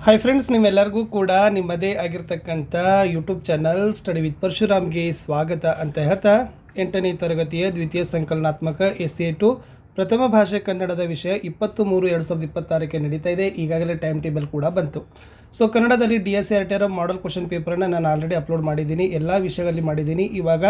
Hi friends, ನಿಮ್ಮೆಲ್ಲರಿಗೂ ಕೂಡ ನಿಮ್ಮದೇ ಆಗಿರ್ತಕ್ಕಂಥ ಯೂಟ್ಯೂಬ್ ಚಾನಲ್ ಸ್ಟಡಿ ವಿತ್ ಪರಶುರಾಮ್ಗೆ ಸ್ವಾಗತ ಅಂತ ಹೇಳ್ತಾ 8ನೇ ತರಗತಿಯ ದ್ವಿತೀಯ ಸಂಕಲನಾತ್ಮಕ SA2 ಪ್ರಥಮ ಭಾಷೆ ಕನ್ನಡದ ವಿಷಯ 23/2026ಕ್ಕೆ ನಡೀತಾ ಇದೆ. ಈಗಾಗಲೇ ಟೈಮ್ ಟೇಬಲ್ ಕೂಡ ಬಂತು. ಸೊ ಕನ್ನಡದಲ್ಲಿ DSCRT ಮಾಡಲ್ ಕ್ವಶನ್ ಪೇಪರನ್ನು ನಾನು ಆಲ್ರೆಡಿ ಅಪ್ಲೋಡ್ ಮಾಡಿದ್ದೀನಿ, ಎಲ್ಲ ವಿಷಯಗಳಲ್ಲಿ ಮಾಡಿದ್ದೀನಿ. ಇವಾಗ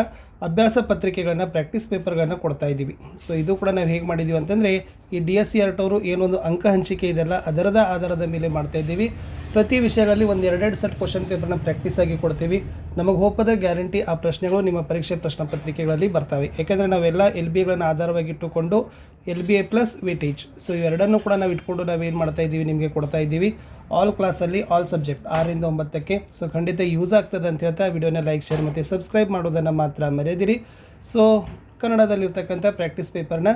ಅಭ್ಯಾಸ ಪತ್ರಿಕೆಗಳನ್ನು ಪ್ರಾಕ್ಟೀಸ್ ಪೇಪರ್ಗಳನ್ನು ಕೊಡ್ತಾ ಇದ್ದೀವಿ. ಸೊ ಇದು ಕೂಡ ನಾವು ಹೇಗೆ ಮಾಡಿದ್ದೀವಿ ಅಂತಂದರೆ, ಈ DSCRT ಅವರು ಏನೊಂದು ಅಂಕ ಹಂಚಿಕೆ ಇದೆಲ್ಲ ಅದರದ ಆಧಾರದ ಮೇಲೆ ಮಾಡ್ತಾ ಇದ್ದೀವಿ. ಪ್ರತಿ ವಿಷಯಗಳಲ್ಲಿ ಒಂದು 2 ಸೆಟ್ ಕ್ವಶನ್ ಪೇಪರ್ನ ಪ್ರಾಕ್ಟೀಸ್ ಆಗಿ ಕೊಡ್ತೀವಿ. ನಮಗೆ ಹೋಪದ ಗ್ಯಾರಂಟಿ ಆ ಪ್ರಶ್ನೆಗಳು ನಿಮ್ಮ ಪರೀಕ್ಷೆ ಪ್ರಶ್ನೆ ಪತ್ರಿಕೆಗಳಲ್ಲಿ ಬರ್ತವೆ. ಯಾಕೆಂದರೆ ನಾವೆಲ್ಲ LBಗಳನ್ನು ಆಧಾರವಾಗಿಟ್ಟುಕೊಂಡು LBA ಪ್ಲಸ್ ವೇಟೇಜ್, ಸೊ ಇವೆರಡನ್ನೂ ಕೂಡ ನಾವು ಇಟ್ಕೊಂಡು ನಾವೇನು ಮಾಡ್ತಾ ಇದ್ದೀವಿ, ನಿಮಗೆ ಕೊಡ್ತಾ ಇದ್ದೀವಿ. ಆಲ್ ಕ್ಲಾಸಲ್ಲಿ ಆಲ್ ಸಬ್ಜೆಕ್ಟ್ 6ರಿಂದ 9ಕ್ಕೆ. ಸೊ ಖಂಡಿತ ಯೂಸ್ ಆಗ್ತದೆ ಅಂತ ಹೇಳ್ತಾ ವಿಡಿಯೋನ ಲೈಕ್, ಶೇರ್ ಮತ್ತು ಸಬ್ಸ್ಕ್ರೈಬ್ ಮಾಡೋದನ್ನು ಮಾತ್ರ ಮರೆಯದಿರಿ. ಸೊ ಕನ್ನಡದಲ್ಲಿರ್ತಕ್ಕಂಥ ಪ್ರಾಕ್ಟೀಸ್ ಪೇಪರ್ನ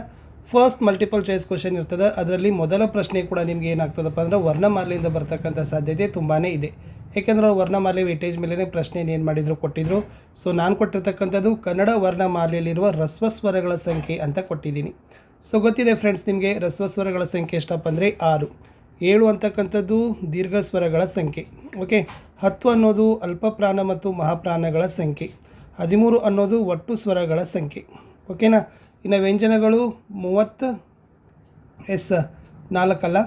ಫಸ್ಟ್ ಮಲ್ಟಿಪಲ್ ಚಾಯ್ಸ್ ಕ್ವಶನ್ ಇರ್ತದೆ. ಅದರಲ್ಲಿ ಮೊದಲ ಪ್ರಶ್ನೆ ಕೂಡ ನಿಮಗೆ ಏನಾಗ್ತದಪ್ಪ ಅಂದರೆ ವರ್ಣಮಾಲೆಯಿಂದ ಬರ್ತಕ್ಕಂಥ ಸಾಧ್ಯತೆ ತುಂಬಾ ಇದೆ. ಏಕೆಂದರೆ ವರ್ಣಮಾಲೆ ವೇಟೇಜ್ ಮೇಲೆ ಪ್ರಶ್ನೆ ಏನು ಮಾಡಿದ್ರು ಕೊಟ್ಟಿದ್ರು. ಸೊ ನಾನು ಕೊಟ್ಟಿರ್ತಕ್ಕಂಥದ್ದು ಕನ್ನಡ ವರ್ಣಮಾಲೆಯಲ್ಲಿರುವ ಹ್ರಸ್ವ ಸ್ವರಗಳ ಸಂಖ್ಯೆ ಅಂತ ಕೊಟ್ಟಿದ್ದೀನಿ. ಸೊ ಗೊತ್ತಿದೆ ಫ್ರೆಂಡ್ಸ್ ನಿಮಗೆ, ಹ್ರಸ್ವ ಸ್ವರಗಳ ಸಂಖ್ಯೆ ಎಷ್ಟಪ್ಪ ಅಂದರೆ 6. 7 ಅಂತಕ್ಕಂಥದ್ದು ದೀರ್ಘ ಸ್ವರಗಳ ಸಂಖ್ಯೆ. ಓಕೆ, 10 ಅನ್ನೋದು ಅಲ್ಪ ಪ್ರಾಣ ಮತ್ತು ಮಹಾಪ್ರಾಣಗಳ ಸಂಖ್ಯೆ. 13 ಅನ್ನೋದು ಒಟ್ಟು ಸ್ವರಗಳ ಸಂಖ್ಯೆ. ಓಕೆನಾ. ಇನ್ನು ವ್ಯಂಜನಗಳು 30 4 ಅಲ್ಲ,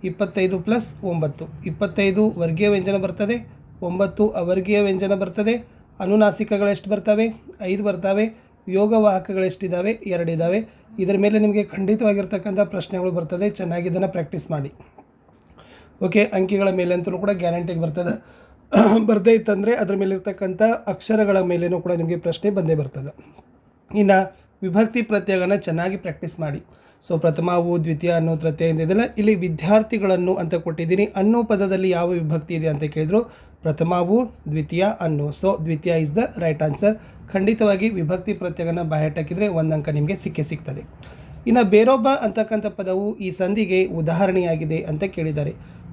25 ಪ್ಲಸ್ 9. 25 ವರ್ಗೀಯ ವ್ಯಂಜನ ಬರ್ತದೆ, 9 ಅವರ್ಗೀಯ ವ್ಯಂಜನ ಬರ್ತದೆ. ಅನುನಾಸಿಕಗಳು ಎಷ್ಟು ಬರ್ತವೆ? 5 ಬರ್ತವೆ. ಯೋಗವಾಹಕಗಳೆಷ್ಟಿದ್ದಾವೆ? 2 ಇದ್ದಾವೆ. ಇದರ ಮೇಲೆ ನಿಮಗೆ ಖಂಡಿತವಾಗಿರ್ತಕ್ಕಂಥ ಪ್ರಶ್ನೆಗಳು ಬರ್ತದೆ. ಚೆನ್ನಾಗಿ ಇದನ್ನು ಪ್ರಾಕ್ಟೀಸ್ ಮಾಡಿ. ಓಕೆ, ಅಂಕಿಗಳ ಮೇಲೆ ಅಂತಲೂ ಕೂಡ ಗ್ಯಾರಂಟಿಗೆ ಬರ್ತದೆ. ಬರದೇ ಇತ್ತಂದರೆ ಅದರ ಮೇಲಿರ್ತಕ್ಕಂಥ ಅಕ್ಷರಗಳ ಮೇಲೇನೂ ಕೂಡ ನಿಮಗೆ ಪ್ರಶ್ನೆ ಬಂದೇ ಬರ್ತದೆ. ಇನ್ನು ವಿಭಕ್ತಿ ಪ್ರತ್ಯಯಗಳನ್ನು ಚೆನ್ನಾಗಿ ಪ್ರಾಕ್ಟೀಸ್ ಮಾಡಿ. ಸೊ ಪ್ರಥಮವು, ದ್ವಿತೀಯ ಅನ್ನೋ ಪ್ರತ್ಯಯ ಇದೆಲ್ಲ ಇಲ್ಲಿ ವಿದ್ಯಾರ್ಥಿಗಳನ್ನು ಅಂತ ಕೊಟ್ಟಿದ್ದೀನಿ. ಅನ್ನೋ ಪದದಲ್ಲಿ ಯಾವ ವಿಭಕ್ತಿ ಇದೆ ಅಂತ ಕೇಳಿದ್ರು, ಪ್ರಥಮವು, ದ್ವಿತೀಯ, ಅನ್ನೋ. ಸೊ ದ್ವಿತೀಯ ಇಸ್ ದ ರೈಟ್ ಆನ್ಸರ್. ಖಂಡಿತವಾಗಿ ವಿಭಕ್ತಿ ಪ್ರತ್ಯಯಗಳನ್ನು ಬಾಯಟಾಕಿದರೆ 1 ಅಂಕ ನಿಮಗೆ ಸಿಗ್ತದೆ. ಇನ್ನು ಬೇರೊಬ್ಬ ಅಂತಕ್ಕಂಥ ಪದವು ಈ ಸಂಧಿಗೆ ಉದಾಹರಣೆಯಾಗಿದೆ ಅಂತ ಕೇಳಿದ್ದಾರೆ.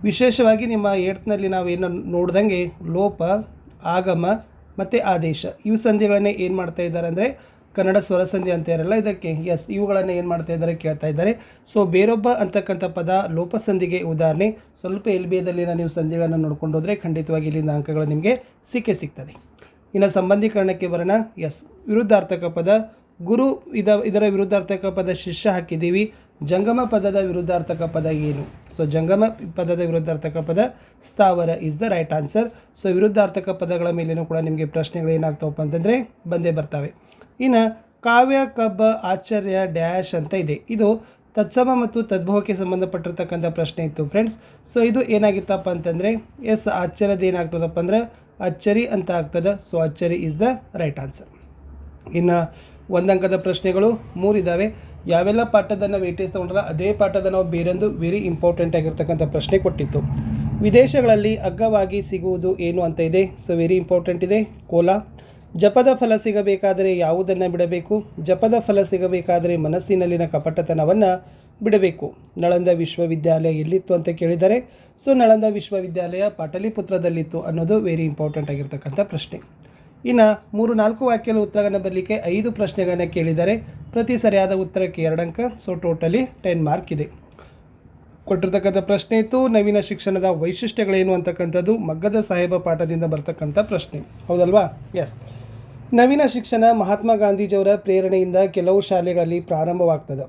ವಿಶೇಷವಾಗಿ ನಿಮ್ಮ 8ನಲ್ಲಿ ನಾವೇನು ನೋಡ್ದಂಗೆ ಲೋಪ, ಆಗಮ ಮತ್ತು ಆದೇಶ ಇವು ಸಂಧಿಗಳನ್ನೇ ಏನು ಮಾಡ್ತಾ ಇದ್ದಾರೆ ಅಂದರೆ ಕನ್ನಡ ಸ್ವರ ಸಂಧಿ ಅಂತ ಇರಲ್ಲ ಇದಕ್ಕೆ, ಇವುಗಳನ್ನು ಏನು ಮಾಡ್ತಾ ಇದ್ದಾರೆ ಕೇಳ್ತಾ ಇದ್ದಾರೆ. ಸೊ ಬೇರೊಬ್ಬ ಅಂತಕ್ಕಂಥ ಪದ ಲೋಪಸಂಧಿಗೆ ಉದಾಹರಣೆ. ಸ್ವಲ್ಪ LBAದಲ್ಲಿನ ನೀವು ಸಂಧಿಗಳನ್ನು ನೋಡ್ಕೊಂಡು ಹೋದರೆ ಖಂಡಿತವಾಗಿ ಇಲ್ಲಿಂದ ಅಂಕಗಳು ನಿಮಗೆ ಸಿಗ್ತದೆ. ಇನ್ನು ಸಂಬಂಧೀಕರಣಕ್ಕೆ ಬರೋಣ. ವಿರುದ್ಧಾರ್ಥಕ ಪದ ಗುರು, ಇದರ ವಿರುದ್ಧಾರ್ಥಕ ಪದ ಶಿಷ್ಯ ಹಾಕಿದ್ದೀವಿ. ಜಂಗಮ ಪದದ ವಿರುದ್ಧಾರ್ಥಕ ಪದ ಏನು? ಸೊ ಜಂಗಮ ಪದದ ವಿರುದ್ಧಾರ್ಥಕ ಪದ ಸ್ಥಾವರ is the right answer. So ವಿರುದ್ಧಾರ್ಥಕ ಪದಗಳ ಮೇಲೇನೂ ಕೂಡ ನಿಮಗೆ ಪ್ರಶ್ನೆಗಳು ಏನಾಗ್ತಾವಪ್ಪ ಅಂತಂದರೆ ಬಂದೇ ಬರ್ತವೆ. ಇನ್ನು ಕಾವ್ಯ, ಕಬ್ಬ, ಆಶ್ಚರ್ಯ, ಡ್ಯಾಶ್ ಅಂತ ಇದೆ. ಇದು ತತ್ಸಮ ಮತ್ತು ತದ್ಭವಕ್ಕೆ ಸಂಬಂಧಪಟ್ಟಿರ್ತಕ್ಕಂಥ ಪ್ರಶ್ನೆ ಇತ್ತು ಫ್ರೆಂಡ್ಸ್. ಸೊ ಇದು ಏನಾಗಿತ್ತಪ್ಪ ಅಂತಂದರೆ ಆಶ್ಚರ್ಯದ ಏನಾಗ್ತದಪ್ಪ ಅಂದರೆ ಅಚ್ಚರಿ ಅಂತ ಆಗ್ತದೆ. ಸೊ ಅಚ್ಚರಿ ಇಸ್ ದ ರೈಟ್ ಆನ್ಸರ್. ಇನ್ನು 1 ಅಂಕದ ಪ್ರಶ್ನೆಗಳು 3 ಇದ್ದಾವೆ. ಯಾವೆಲ್ಲ ಪಾಠದನ್ನು ವೇಟೇಜ್ ತೊಗೊಂಡ್ರಲ್ಲ ಅದೇ ಪಾಠದ ನಾವು ಬೇರೊಂದು ವೆರಿ ಇಂಪಾರ್ಟೆಂಟ್ ಆಗಿರ್ತಕ್ಕಂಥ ಪ್ರಶ್ನೆ ಕೊಟ್ಟಿತ್ತು. ವಿದೇಶಗಳಲ್ಲಿ ಅಗ್ಗವಾಗಿ ಸಿಗುವುದು ಏನು ಅಂತ ಇದೆ. ಸೊ ವೆರಿ ಇಂಪಾರ್ಟೆಂಟ್ ಇದೆ. ಕೋಲ. ಜಪದ ಫಲ ಸಿಗಬೇಕಾದರೆ ಯಾವುದನ್ನು ಬಿಡಬೇಕು? ಜಪದ ಫಲ ಸಿಗಬೇಕಾದರೆ ಮನಸ್ಸಿನಲ್ಲಿನ ಕಪಟತನವನ್ನು ಬಿಡಬೇಕು. ನಳಂದ ವಿಶ್ವವಿದ್ಯಾಲಯ ಎಲ್ಲಿತ್ತು ಅಂತ ಕೇಳಿದ್ದಾರೆ. ಸೊ ನಳಂದ ವಿಶ್ವವಿದ್ಯಾಲಯ ಪಾಟಲಿಪುತ್ರದಲ್ಲಿತ್ತು ಅನ್ನೋದು ವೆರಿ ಇಂಪಾರ್ಟೆಂಟ್ ಆಗಿರ್ತಕ್ಕಂಥ ಪ್ರಶ್ನೆ. ಇನ್ನು 3-4 ವಾಕ್ಯದ ಉತ್ತರಗಳನ್ನು ಬರಲಿಕ್ಕೆ 5 ಪ್ರಶ್ನೆಗಳನ್ನು ಕೇಳಿದ್ದಾರೆ. ಪ್ರತಿ ಸರಿಯಾದ ಉತ್ತರಕ್ಕೆ 2 ಅಂಕ. ಸೊ ಟೋಟಲಿ 10 ಮಾರ್ಕ್ ಇದೆ. ಕೊಟ್ಟಿರ್ತಕ್ಕಂಥ ಪ್ರಶ್ನೆ ಇತ್ತು ನವೀನ ಶಿಕ್ಷಣದ ವೈಶಿಷ್ಟ್ಯಗಳೇನು ಅಂತಕ್ಕಂಥದ್ದು ಮಗ್ಗದ ಸಾಹೇಬ ಪಾಠದಿಂದ ಬರ್ತಕ್ಕಂಥ ಪ್ರಶ್ನೆ, ಹೌದಲ್ವಾ? ನವೀನ ಶಿಕ್ಷಣ ಮಹಾತ್ಮ ಗಾಂಧೀಜಿಯವರ ಪ್ರೇರಣೆಯಿಂದ ಕೆಲವು ಶಾಲೆಗಳಲ್ಲಿ ಪ್ರಾರಂಭವಾಗ್ತದೆ.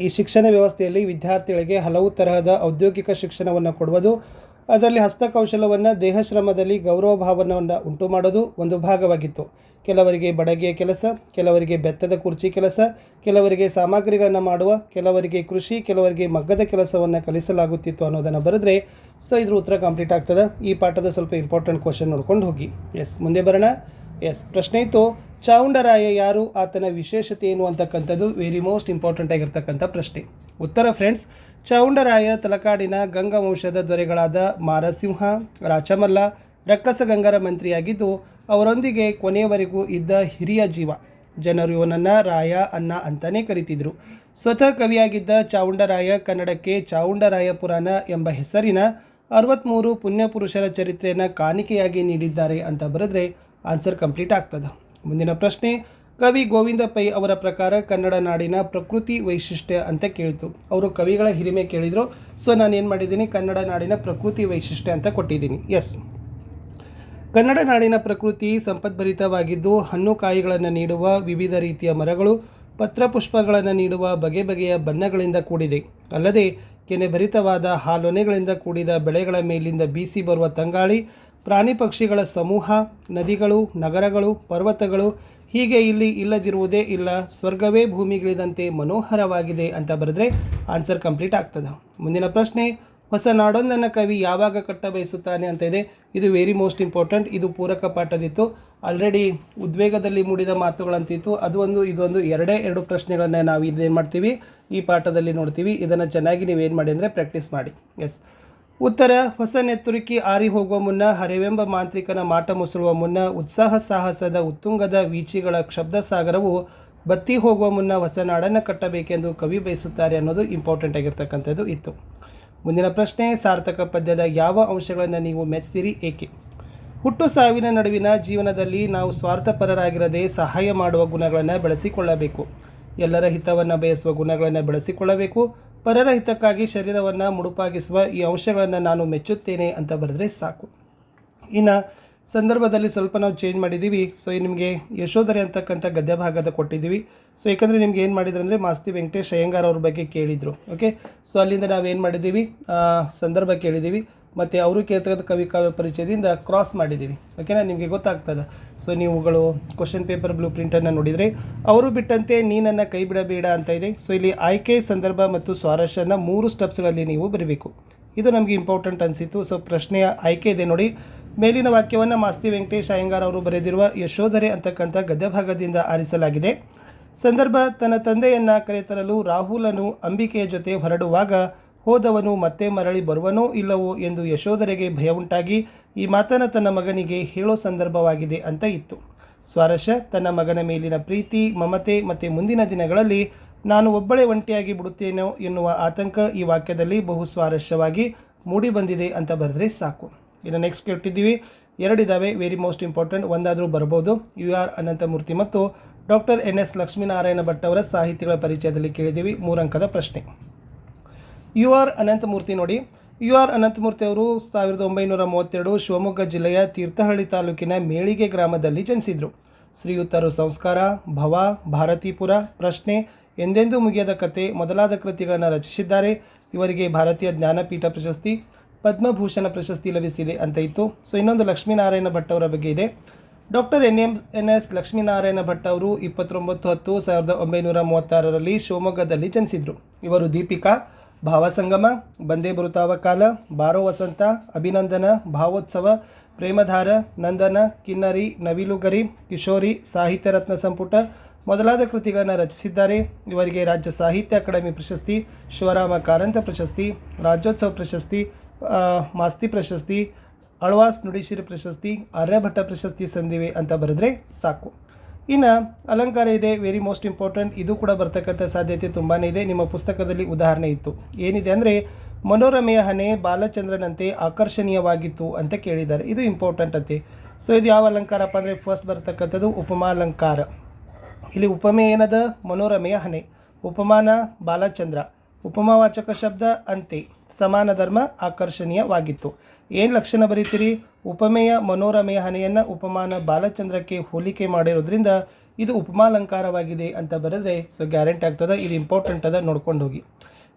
ಈ ಶಿಕ್ಷಣ ವ್ಯವಸ್ಥೆಯಲ್ಲಿ ವಿದ್ಯಾರ್ಥಿಗಳಿಗೆ ಹಲವು ತರಹದ ಔದ್ಯೋಗಿಕ ಶಿಕ್ಷಣವನ್ನು ಕೊಡುವುದು, ಅದರಲ್ಲಿ ಹಸ್ತಕೌಶಲವನ್ನು, ದೇಹಶ್ರಮದಲ್ಲಿ ಗೌರವ ಭಾವನೆಯನ್ನು ಉಂಟು ಮಾಡೋದು ಒಂದು ಭಾಗವಾಗಿತ್ತು. ಕೆಲವರಿಗೆ ಬಡಗಿಯ ಕೆಲಸ, ಕೆಲವರಿಗೆ ಬೆತ್ತದ ಕುರ್ಚಿ ಕೆಲಸ, ಕೆಲವರಿಗೆ ಸಾಮಗ್ರಿಗಳನ್ನು ಮಾಡುವ, ಕೆಲವರಿಗೆ ಕೃಷಿ, ಕೆಲವರಿಗೆ ಮಗ್ಗದ ಕೆಲಸವನ್ನು ಕಲಿಸಲಾಗುತ್ತಿತ್ತು ಅನ್ನೋದನ್ನು ಬರೆದ್ರೆ ಸೊ ಇದ್ರ ಉತ್ತರ ಕಂಪ್ಲೀಟ್ ಆಗ್ತದೆ. ಈ ಪಾಠದ ಸ್ವಲ್ಪ ಇಂಪಾರ್ಟೆಂಟ್ ಕ್ವಶನ್ ನೋಡ್ಕೊಂಡು ಹೋಗಿ. ಮುಂದೆ ಬರೋಣ. ಪ್ರಶ್ನೆ ಇತ್ತು ಚಾವುಂಡರಾಯ ಯಾರು, ಆತನ ವಿಶೇಷತೆ ಏನು ಅಂತಕ್ಕಂಥದ್ದು ವೆರಿ ಮೋಸ್ಟ್ ಇಂಪಾರ್ಟೆಂಟ್ ಆಗಿರ್ತಕ್ಕಂಥ ಪ್ರಶ್ನೆ. ಉತ್ತರ ಫ್ರೆಂಡ್ಸ್, ಚಾವುಂಡರಾಯ ತಲಕಾಡಿನ ಗಂಗ ವಂಶದ ದೊರೆಗಳಾದ ಮಾರಸಿಂಹ, ರಾಚಮಲ್ಲ, ರಕ್ಕಸಗಂಗರ ಮಂತ್ರಿಯಾಗಿದ್ದು ಅವರೊಂದಿಗೆ ಕೊನೆಯವರೆಗೂ ಇದ್ದ ಹಿರಿಯ ಜೀವ. ಜನರು ಇವನನ್ನು ರಾಯ ಅನ್ನ ಅಂತಲೇ ಕರೀತಿದ್ರು. ಸ್ವತಃ ಕವಿಯಾಗಿದ್ದ ಚಾವುಂಡರಾಯ ಕನ್ನಡಕ್ಕೆ ಚಾವುಂಡರಾಯ ಪುರಾಣ ಎಂಬ ಹೆಸರಿನ 63 ಪುಣ್ಯಪುರುಷರ ಚರಿತ್ರೆಯನ್ನು ಕಾಣಿಕೆಯಾಗಿ ನೀಡಿದ್ದಾರೆ ಅಂತ ಬರೆದ್ರೆ ಆನ್ಸರ್ ಕಂಪ್ಲೀಟ್ ಆಗ್ತದೆ. ಮುಂದಿನ ಪ್ರಶ್ನೆ, ಕವಿ ಗೋವಿಂದ ಪೈ ಅವರ ಪ್ರಕಾರ ಕನ್ನಡ ನಾಡಿನ ಪ್ರಕೃತಿ ವೈಶಿಷ್ಟ್ಯ ಅಂತ ಕೇಳಿತು. ಅವರು ಕವಿಗಳ ಹಿರಿಮೆ ಕೇಳಿದರು. ಸೊ ನಾನು ಏನು ಮಾಡಿದ್ದೀನಿ, ಕನ್ನಡ ನಾಡಿನ ಪ್ರಕೃತಿ ವೈಶಿಷ್ಟ್ಯ ಅಂತ ಕೊಟ್ಟಿದ್ದೀನಿ. ಎಸ್, ಕನ್ನಡ ನಾಡಿನ ಪ್ರಕೃತಿ ಸಂಪದ್ಭರಿತವಾಗಿದ್ದು ಹಣ್ಣು ಕಾಯಿಗಳನ್ನು ನೀಡುವ ವಿವಿಧ ರೀತಿಯ ಮರಗಳು, ಪತ್ರಪುಷ್ಪಗಳನ್ನು ನೀಡುವ ಬಗೆ ಬಗೆಯ ಬಣ್ಣಗಳಿಂದ ಕೂಡಿದೆ. ಅಲ್ಲದೆ ಕೆನೆಭರಿತವಾದ ಹಾಲೊನೆಗಳಿಂದ ಕೂಡಿದ ಬೆಳೆಗಳ ಮೇಲಿಂದ ಬೀಸಿ ಬರುವ ತಂಗಾಳಿ, ಪ್ರಾಣಿ ಪಕ್ಷಿಗಳ ಸಮೂಹ, ನದಿಗಳು, ನಗರಗಳು, ಪರ್ವತಗಳು, ಹೀಗೆ ಇಲ್ಲಿ ಇಲ್ಲದಿರುವುದೇ ಇಲ್ಲ. ಸ್ವರ್ಗವೇ ಭೂಮಿಗಿಳಿದಂತೆ ಮನೋಹರವಾಗಿದೆ ಅಂತ ಬರೆದ್ರೆ ಆನ್ಸರ್ ಕಂಪ್ಲೀಟ್ ಆಗ್ತದೆ. ಮುಂದಿನ ಪ್ರಶ್ನೆ, ಹೊಸ ನಾಡೊಂದನ್ನು ಕವಿ ಯಾವಾಗ ಕಟ್ಟ ಬಯಸುತ್ತಾನೆ ಅಂತ ಇದೆ. ಇದು ವೆರಿ ಮೋಸ್ಟ್ ಇಂಪಾರ್ಟೆಂಟ್. ಇದು ಪೂರಕ ಪಾಠದಿತ್ತು. ಆಲ್ರೆಡಿ ಉದ್ವೇಗದಲ್ಲಿ ಮೂಡಿದ ಮಾತುಗಳಂತಿತ್ತು. ಇದೊಂದು ಎರಡು ಪ್ರಶ್ನೆಗಳನ್ನು ನಾವು ಇದೇನು ಮಾಡ್ತೀವಿ, ಈ ಪಾಠದಲ್ಲಿ ನೋಡ್ತೀವಿ. ಇದನ್ನು ಚೆನ್ನಾಗಿ ನೀವೇನು ಮಾಡಿ ಅಂದರೆ ಪ್ರಾಕ್ಟೀಸ್ ಮಾಡಿ. ಎಸ್, ಉತ್ತರ, ಹೊಸ ನೆತ್ತುರಿಕಿ ಆರಿ ಹೋಗುವ ಮುನ್ನ, ಹರೆವೆಂಬ ಮಾಂತ್ರಿಕನ ಮಾಟ ಮುಸುಳುವ ಮುನ್ನ, ಉತ್ಸಾಹ ಸಾಹಸದ ಉತ್ತುಂಗದ ವೀಚಿಗಳ ಶಬ್ದ ಸಾಗರವು ಬತ್ತಿ ಹೋಗುವ ಮುನ್ನ ಹೊಸ ನಾಡನ್ನು ಕಟ್ಟಬೇಕೆಂದು ಕವಿ ಬಯಸುತ್ತಾರೆ ಅನ್ನೋದು ಇಂಪಾರ್ಟೆಂಟ್ ಆಗಿರ್ತಕ್ಕಂಥದ್ದು ಇತ್ತು. ಮುಂದಿನ ಪ್ರಶ್ನೆ, ಸಾರ್ಥಕ ಪದ್ಯದ ಯಾವ ಅಂಶಗಳನ್ನು ನೀವು ಮೆಚ್ಚಿದಿರಿ, ಏಕೆ? ಹುಟ್ಟು ಸಾವಿನ ನಡುವಿನ ಜೀವನದಲ್ಲಿ ನಾವು ಸ್ವಾರ್ಥಪರರಾಗಿರದೆ ಸಹಾಯ ಮಾಡುವ ಗುಣಗಳನ್ನು ಬೆಳೆಸಿಕೊಳ್ಳಬೇಕು. ಎಲ್ಲರ ಹಿತವನ್ನು ಬಯಸುವ ಗುಣಗಳನ್ನು ಬೆಳೆಸಿಕೊಳ್ಳಬೇಕು. ಪರರ ಹಿತಕ್ಕಾಗಿ ಶರೀರವನ್ನು ಮುಡುಪಾಗಿಸುವ ಈ ಅಂಶಗಳನ್ನು ನಾನು ಮೆಚ್ಚುತ್ತೇನೆ ಅಂತ ಬರೆದ್ರೆ ಸಾಕು. ಇನ್ನು ಸಂದರ್ಭದಲ್ಲಿ ಸ್ವಲ್ಪ ನಾವು ಚೇಂಜ್ ಮಾಡಿದ್ದೀವಿ. ಸೊ ನಿಮಗೆ ಯಶೋಧರೆ ಅಂತಕ್ಕಂಥ ಗದ್ಯ ಭಾಗದ ಕೊಟ್ಟಿದ್ದೀವಿ. ಸೊ ಯಾಕಂದರೆ ನಿಮ್ಗೆ ಏನು ಮಾಡಿದ್ರು ಅಂದರೆ ಮಾಸ್ತಿ ವೆಂಕಟೇಶ್ ಅಯ್ಯಂಗಾರ್ ಅವ್ರ ಬಗ್ಗೆ ಕೇಳಿದರು. ಓಕೆ, ಸೊ ಅಲ್ಲಿಂದ ನಾವೇನು ಮಾಡಿದ್ದೀವಿ, ಸಂದರ್ಭ ಕೇಳಿದ್ದೀವಿ ಮತ್ತು ಅವರು ಕೇಳ್ತಕ್ಕಂಥ ಕವಿ ಕಾವ್ಯ ಪರಿಚಯದಿಂದ ಕ್ರಾಸ್ ಮಾಡಿದ್ದೀವಿ. ಓಕೆನಾ, ನಿಮಗೆ ಗೊತ್ತಾಗ್ತದೆ. ಸೊ ನೀವುಗಳು ಕ್ವಶನ್ ಪೇಪರ್ ಬ್ಲೂ ಪ್ರಿಂಟನ್ನು ನೋಡಿದರೆ ಅವರು ಬಿಟ್ಟಂತೆ ನೀನನ್ನು ಕೈ ಬಿಡಬೇಡ ಅಂತ ಇದೆ. ಸೊ ಇಲ್ಲಿ ಆಯ್ಕೆ, ಸಂದರ್ಭ ಮತ್ತು ಸ್ವಾರಸ್ಯನ 3 ಸ್ಟೆಪ್ಸ್ಗಳಲ್ಲಿ ನೀವು ಬರೀಬೇಕು. ಇದು ನಮಗೆ ಇಂಪಾರ್ಟೆಂಟ್ ಅನಿಸಿತು. ಸೊ ಪ್ರಶ್ನೆಯ ಆಯ್ಕೆ ಇದೆ ನೋಡಿ. ಮೇಲಿನ ವಾಕ್ಯವನ್ನು ಮಾಸ್ತಿ ವೆಂಕಟೇಶ್ ಅಯ್ಯಂಗಾರ್ ಅವರು ಬರೆದಿರುವ ಯಶೋಧರೆ ಅಂತಕ್ಕಂಥ ಗದ್ಯಭಾಗದಿಂದ ಆರಿಸಲಾಗಿದೆ. ಸಂದರ್ಭ, ತನ್ನ ತಂದೆಯನ್ನು ಕರೆತರಲು ರಾಹುಲನು ಅಂಬಿಕೆಯ ಜೊತೆ ಹೊರಡುವಾಗ ಹೋದವನು ಮತ್ತೆ ಮರಳಿ ಬರುವನೋ ಇಲ್ಲವೋ ಎಂದು ಯಶೋಧರೆಗೆ ಭಯವುಂಟಾಗಿ ಈ ಮಾತನ್ನು ತನ್ನ ಮಗನಿಗೆ ಹೇಳೋ ಸಂದರ್ಭವಾಗಿದೆ ಅಂತ ಇತ್ತು. ಸ್ವಾರಸ್ಯ, ತನ್ನ ಮಗನ ಮೇಲಿನ ಪ್ರೀತಿ, ಮಮತೆ ಮತ್ತು ಮುಂದಿನ ದಿನಗಳಲ್ಲಿ ನಾನು ಒಬ್ಬಳೇ ಒಂಟಿಯಾಗಿ ಬಿಡುತ್ತೇನೋ ಎನ್ನುವ ಆತಂಕ ಈ ವಾಕ್ಯದಲ್ಲಿ ಬಹು ಸ್ವಾರಸ್ಯವಾಗಿ ಮೂಡಿಬಂದಿದೆ ಅಂತ ಬರೆದ್ರೆ ಸಾಕು. ಇನ್ನು ನೆಕ್ಸ್ಟ್ ಕೇಳ್ತಿದ್ದೀವಿ, 2 ಇದ್ದಾವೆ, ವೆರಿ ಮೋಸ್ಟ್ ಇಂಪಾರ್ಟೆಂಟ್. ಒಂದಾದರೂ ಬರ್ಬೋದು. UR ಅನಂತಮೂರ್ತಿ ಮತ್ತು ಡಾಕ್ಟರ್ NS ಲಕ್ಷ್ಮೀನಾರಾಯಣ ಭಟ್ ಅವರ ಸಾಹಿತಿಗಳ ಪರಿಚಯದಲ್ಲಿ ಕೇಳಿದ್ದೀವಿ. 3 ಅಂಕದ ಪ್ರಶ್ನೆ. UR ಅನಂತಮೂರ್ತಿ ನೋಡಿ. UR ಅನಂತಮೂರ್ತಿ ಅವರು 1932 ಶಿವಮೊಗ್ಗ ಜಿಲ್ಲೆಯ ತೀರ್ಥಹಳ್ಳಿ ತಾಲೂಕಿನ ಮೇಳಿಗೆ ಗ್ರಾಮದಲ್ಲಿ ಜನಿಸಿದರು. ಶ್ರೀಯುತರು ಸಂಸ್ಕಾರ, ಭವ, ಭಾರತೀಪುರ, ಪ್ರಶ್ನೆ, ಎಂದೆಂದೂ ಮುಗಿಯದ ಕತೆ ಮೊದಲಾದ ಕೃತಿಗಳನ್ನು ರಚಿಸಿದ್ದಾರೆ. ಇವರಿಗೆ ಭಾರತೀಯ ಜ್ಞಾನಪೀಠ ಪ್ರಶಸ್ತಿ, ಪದ್ಮಭೂಷಣ ಪ್ರಶಸ್ತಿ ಲಭಿಸಿದೆ ಅಂತ ಇತ್ತು. ಸೊ ಇನ್ನೊಂದು ಲಕ್ಷ್ಮೀನಾರಾಯಣ ಭಟ್ ಅವರ ಬಗ್ಗೆ ಇದೆ. ಡಾಕ್ಟರ್ NS ಲಕ್ಷ್ಮೀನಾರಾಯಣ ಭಟ್ ಅವರು 29/10/1936 ಶಿವಮೊಗ್ಗದಲ್ಲಿ ಜನಿಸಿದರು. ಇವರು ದೀಪಿಕಾ, ಭಾವಸಂಗಮ, ಬಂದೇ ಬರುತ್ತಾವ ಕಾಲ, ಬಾರೋ ವಸಂತ, ಅಭಿನಂದನ, ಭಾವೋತ್ಸವ, ಪ್ರೇಮಧಾರ, ನಂದನ, ಕಿನ್ನರಿ, ನವಿಲುಗರಿ, ಕಿಶೋರಿ, ಸಾಹಿತ್ಯ ರತ್ನ ಸಂಪುಟ ಮೊದಲಾದ ಕೃತಿಗಳನ್ನು ರಚಿಸಿದ್ದಾರೆ. ಇವರಿಗೆ ರಾಜ್ಯ ಸಾಹಿತ್ಯ ಅಕಾಡೆಮಿ ಪ್ರಶಸ್ತಿ, ಶಿವರಾಮ ಕಾರಂತ ಪ್ರಶಸ್ತಿ, ರಾಜ್ಯೋತ್ಸವ ಪ್ರಶಸ್ತಿ, ಮಾಸ್ತಿ ಪ್ರಶಸ್ತಿ, ಆಳ್ವಾಸ್ ನುಡಿಸಿರಿ ಪ್ರಶಸ್ತಿ, ಆರ್ಯಭಟ್ಟ ಪ್ರಶಸ್ತಿ ಸಂದಿವೆ ಅಂತ ಬರೆದ್ರೆ ಸಾಕು. ಇನ್ನು ಅಲಂಕಾರ ಇದೆ, ವೆರಿ ಮೋಸ್ಟ್ ಇಂಪಾರ್ಟೆಂಟ್. ಇದು ಕೂಡ ಬರ್ತಕ್ಕಂಥ ಸಾಧ್ಯತೆ ತುಂಬಾ ಇದೆ. ನಿಮ್ಮ ಪುಸ್ತಕದಲ್ಲಿ ಉದಾಹರಣೆ ಇತ್ತು. ಏನಿದೆ ಅಂದರೆ ಮನೋರಮೆಯ ಹಣೆ ಬಾಲಚಂದ್ರನಂತೆ ಆಕರ್ಷಣೀಯವಾಗಿತ್ತು ಅಂತ ಕೇಳಿದ್ದಾರೆ. ಇದು ಇಂಪಾರ್ಟೆಂಟ್ ಅಂತೆ. ಸೊ ಇದು ಯಾವ ಅಲಂಕಾರಪ್ಪ ಅಂದರೆ ಫಸ್ಟ್ ಬರ್ತಕ್ಕಂಥದ್ದು ಉಪಮಾಲಂಕಾರ. ಇಲ್ಲಿ ಉಪಮೆ ಏನದ, ಮನೋರಮೆಯ ಹಣೆ, ಉಪಮಾನ ಬಾಲಚಂದ್ರ, ಉಪಮಾವಾಚಕ ಶಬ್ದ ಅಂತೆ, ಸಮಾನ ಧರ್ಮ ಆಕರ್ಷಣೀಯವಾಗಿತ್ತು. ಏನು ಲಕ್ಷಣ ಬರೀತೀರಿ, ಉಪಮೆಯ ಮನೋರಮೆಯ ಹಣೆಯನ್ನು ಉಪಮಾನ ಬಾಲಚಂದ್ರಕ್ಕೆ ಹೋಲಿಕೆ ಮಾಡಿರೋದ್ರಿಂದ ಇದು ಉಪಮಾಲಂಕಾರವಾಗಿದೆ ಅಂತ ಬರೆದ್ರೆ ಸೊ ಗ್ಯಾರಂಟಿ ಆಗ್ತದೆ. ಇದು ಇಂಪಾರ್ಟೆಂಟ್ ಅದ, ನೋಡ್ಕೊಂಡು ಹೋಗಿ.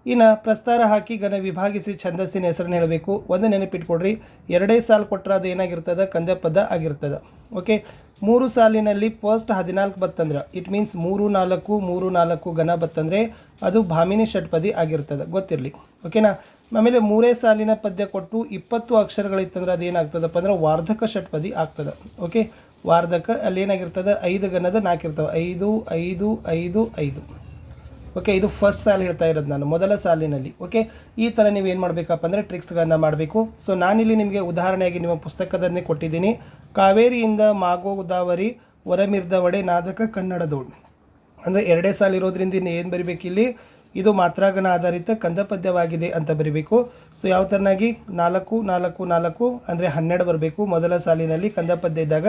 ಇನ್ನು ಪ್ರಸ್ತಾರ ಹಾಕಿ ಘನ ವಿಭಾಗಿಸಿ ಛಂದಸ್ಸಿನ ಹೆಸರನ್ನು ಹೇಳಬೇಕು. ಒಂದು ನೆನಪಿಟ್ಕೊಡ್ರಿ, 2 ಸಾಲು ಕೊಟ್ಟರೆ ಅದು ಏನಾಗಿರ್ತದೆ, ಕಂದ ಪದ ಆಗಿರ್ತದೆ. ಓಕೆ, 3 ಸಾಲಿನಲ್ಲಿ ಫಸ್ಟ್ 14 ಬತ್ತಂದ್ರೆ ಇಟ್ ಮೀನ್ಸ್ 3 4 3 4 ಘನ ಬತ್ತಂದರೆ ಅದು ಭಾಮಿನಿ ಷಟ್ಪದಿ ಆಗಿರ್ತದೆ, ಗೊತ್ತಿರಲಿ. ಓಕೆನಾ. ಆಮೇಲೆ 3 ಸಾಲಿನ ಪದ್ಯ ಕೊಟ್ಟು 20 ಅಕ್ಷರಗಳಿತ್ತಂದ್ರೆ ಅದೇನಾಗ್ತದಪ್ಪ ಅಂದ್ರೆ ವಾರ್ಧಕ ಷಟ್ಪದಿ ಆಗ್ತದೆ. ಓಕೆ, ವಾರ್ಧಕ ಅಲ್ಲಿ ಏನಾಗಿರ್ತದೆ, 5 ಘನದ 4 ಇರ್ತವೆ, 5 5 5 5. ಓಕೆ, ಇದು ಫಸ್ಟ್ ಸಾಲು ಹೇಳ್ತಾ ಇರೋದು ನಾನು, ಮೊದಲ ಸಾಲಿನಲ್ಲಿ. ಓಕೆ, ಈ ಥರ ನೀವು ಏನು ಮಾಡಬೇಕಪ್ಪ ಅಂದರೆ ಟ್ರಿಕ್ಸ್ಗಳನ್ನು ಮಾಡಬೇಕು. ಸೊ ನಾನಿಲ್ಲಿ ನಿಮಗೆ ಉದಾಹರಣೆಯಾಗಿ ನಿಮ್ಮ ಪುಸ್ತಕದನ್ನೇ ಕೊಟ್ಟಿದ್ದೀನಿ. ಕಾವೇರಿಯಿಂದ ಮಾಗೋ ಗೋದಾವರಿ ಹೊರಮಿರ್ದವಡೆ ನಾದಕ ಕನ್ನಡದೋಡು ಅಂದರೆ 2 ಸಾಲು ಇರೋದ್ರಿಂದ ಏನು ಬರಿಬೇಕು ಇಲ್ಲಿ, ಇದು ಮಾತ್ರಾಗಣ ಆಧಾರಿತ ಕಂದ ಪದ್ಯವಾಗಿದೆ ಅಂತ ಬರಿಬೇಕು. ಸೊ ಯಾವ ಥರನಾಗಿ 4 4 4 ಅಂದರೆ 12 ಬರಬೇಕು. ಮೊದಲ ಸಾಲಿನಲ್ಲಿ ಕಂದ ಪದ್ಯ ಇದ್ದಾಗ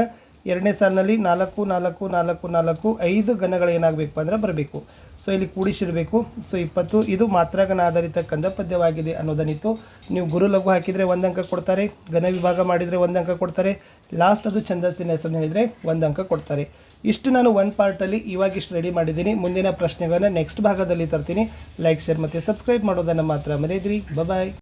ಎರಡನೇ ಸಾಲಿನಲ್ಲಿ 4 4 4 4 5 ಘನಗಳು ಏನಾಗಬೇಕು ಅಂದರೆ ಬರಬೇಕು. ಸೊ ಇಲ್ಲಿ ಕೂಡಿಸಿರಬೇಕು. ಸೊ 20 ಇದು ಮಾತ್ರಾಗನ ಆಧಾರಿತ ಕಂದ ಪದ್ಯವಾಗಿದೆ ಅನ್ನೋದನ್ನಿತ್ತು. ನೀವು ಗುರು ಲಘು ಹಾಕಿದರೆ 1 ಅಂಕ ಕೊಡ್ತಾರೆ, ಘನ ವಿಭಾಗ ಮಾಡಿದರೆ 1 ಅಂಕ ಕೊಡ್ತಾರೆ, ಲಾಸ್ಟ್ ಅದು ಛಂದಸ್ಸಿನ ಹೆಸರು ಹೇಳಿದರೆ 1 ಅಂಕ ಕೊಡ್ತಾರೆ. ಇಷ್ಟು ನಾನು ಒಂದು ಪಾರ್ಟಲ್ಲಿ ಇವಾಗಿಷ್ಟು ರೆಡಿ ಮಾಡಿದ್ದೀನಿ. ಮುಂದಿನ ಪ್ರಶ್ನೆಗಳನ್ನು ನೆಕ್ಸ್ಟ್ ಭಾಗದಲ್ಲಿ ತರ್ತೀನಿ. ಲೈಕ್, ಶೇರ್ ಮತ್ತು ಸಬ್ಸ್ಕ್ರೈಬ್ ಮಾಡೋದನ್ನು ಮಾತ್ರ ಮರೆಯದಿರಿ. ಬಾಯ್.